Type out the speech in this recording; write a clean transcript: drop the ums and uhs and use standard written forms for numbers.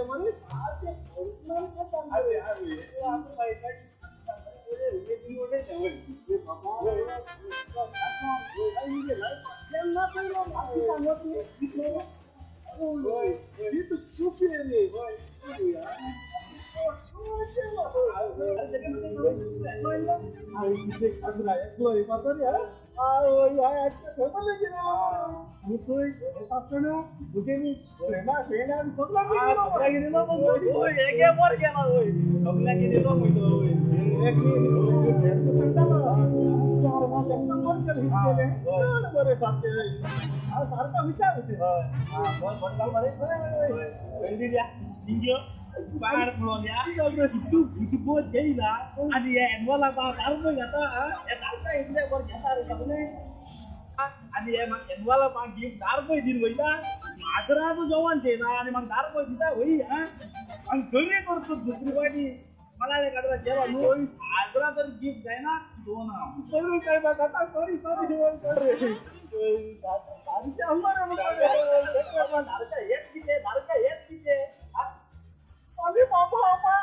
म्हणे ते ओरिजिनल का चांगलं अरे आपण काय काय सारखा विचार होते बाहेर पळवल्या तू बोध घेईला आणि मला दारू घेता दारू घेतल्यावर घेता रे आणि मला गिफ्ट 10 रुपये दिल वैला आदराचं जेवण ते ना आणि मग 10 रुपये दिता होई आणि घरी करतो दुसरी वाटी मला नाही काढला जेवण होई आदरा तर गिफ्ट आहे ना दोन करू काय बघा सॉरी दारूच्या अंबाने एक किती अरे बाबा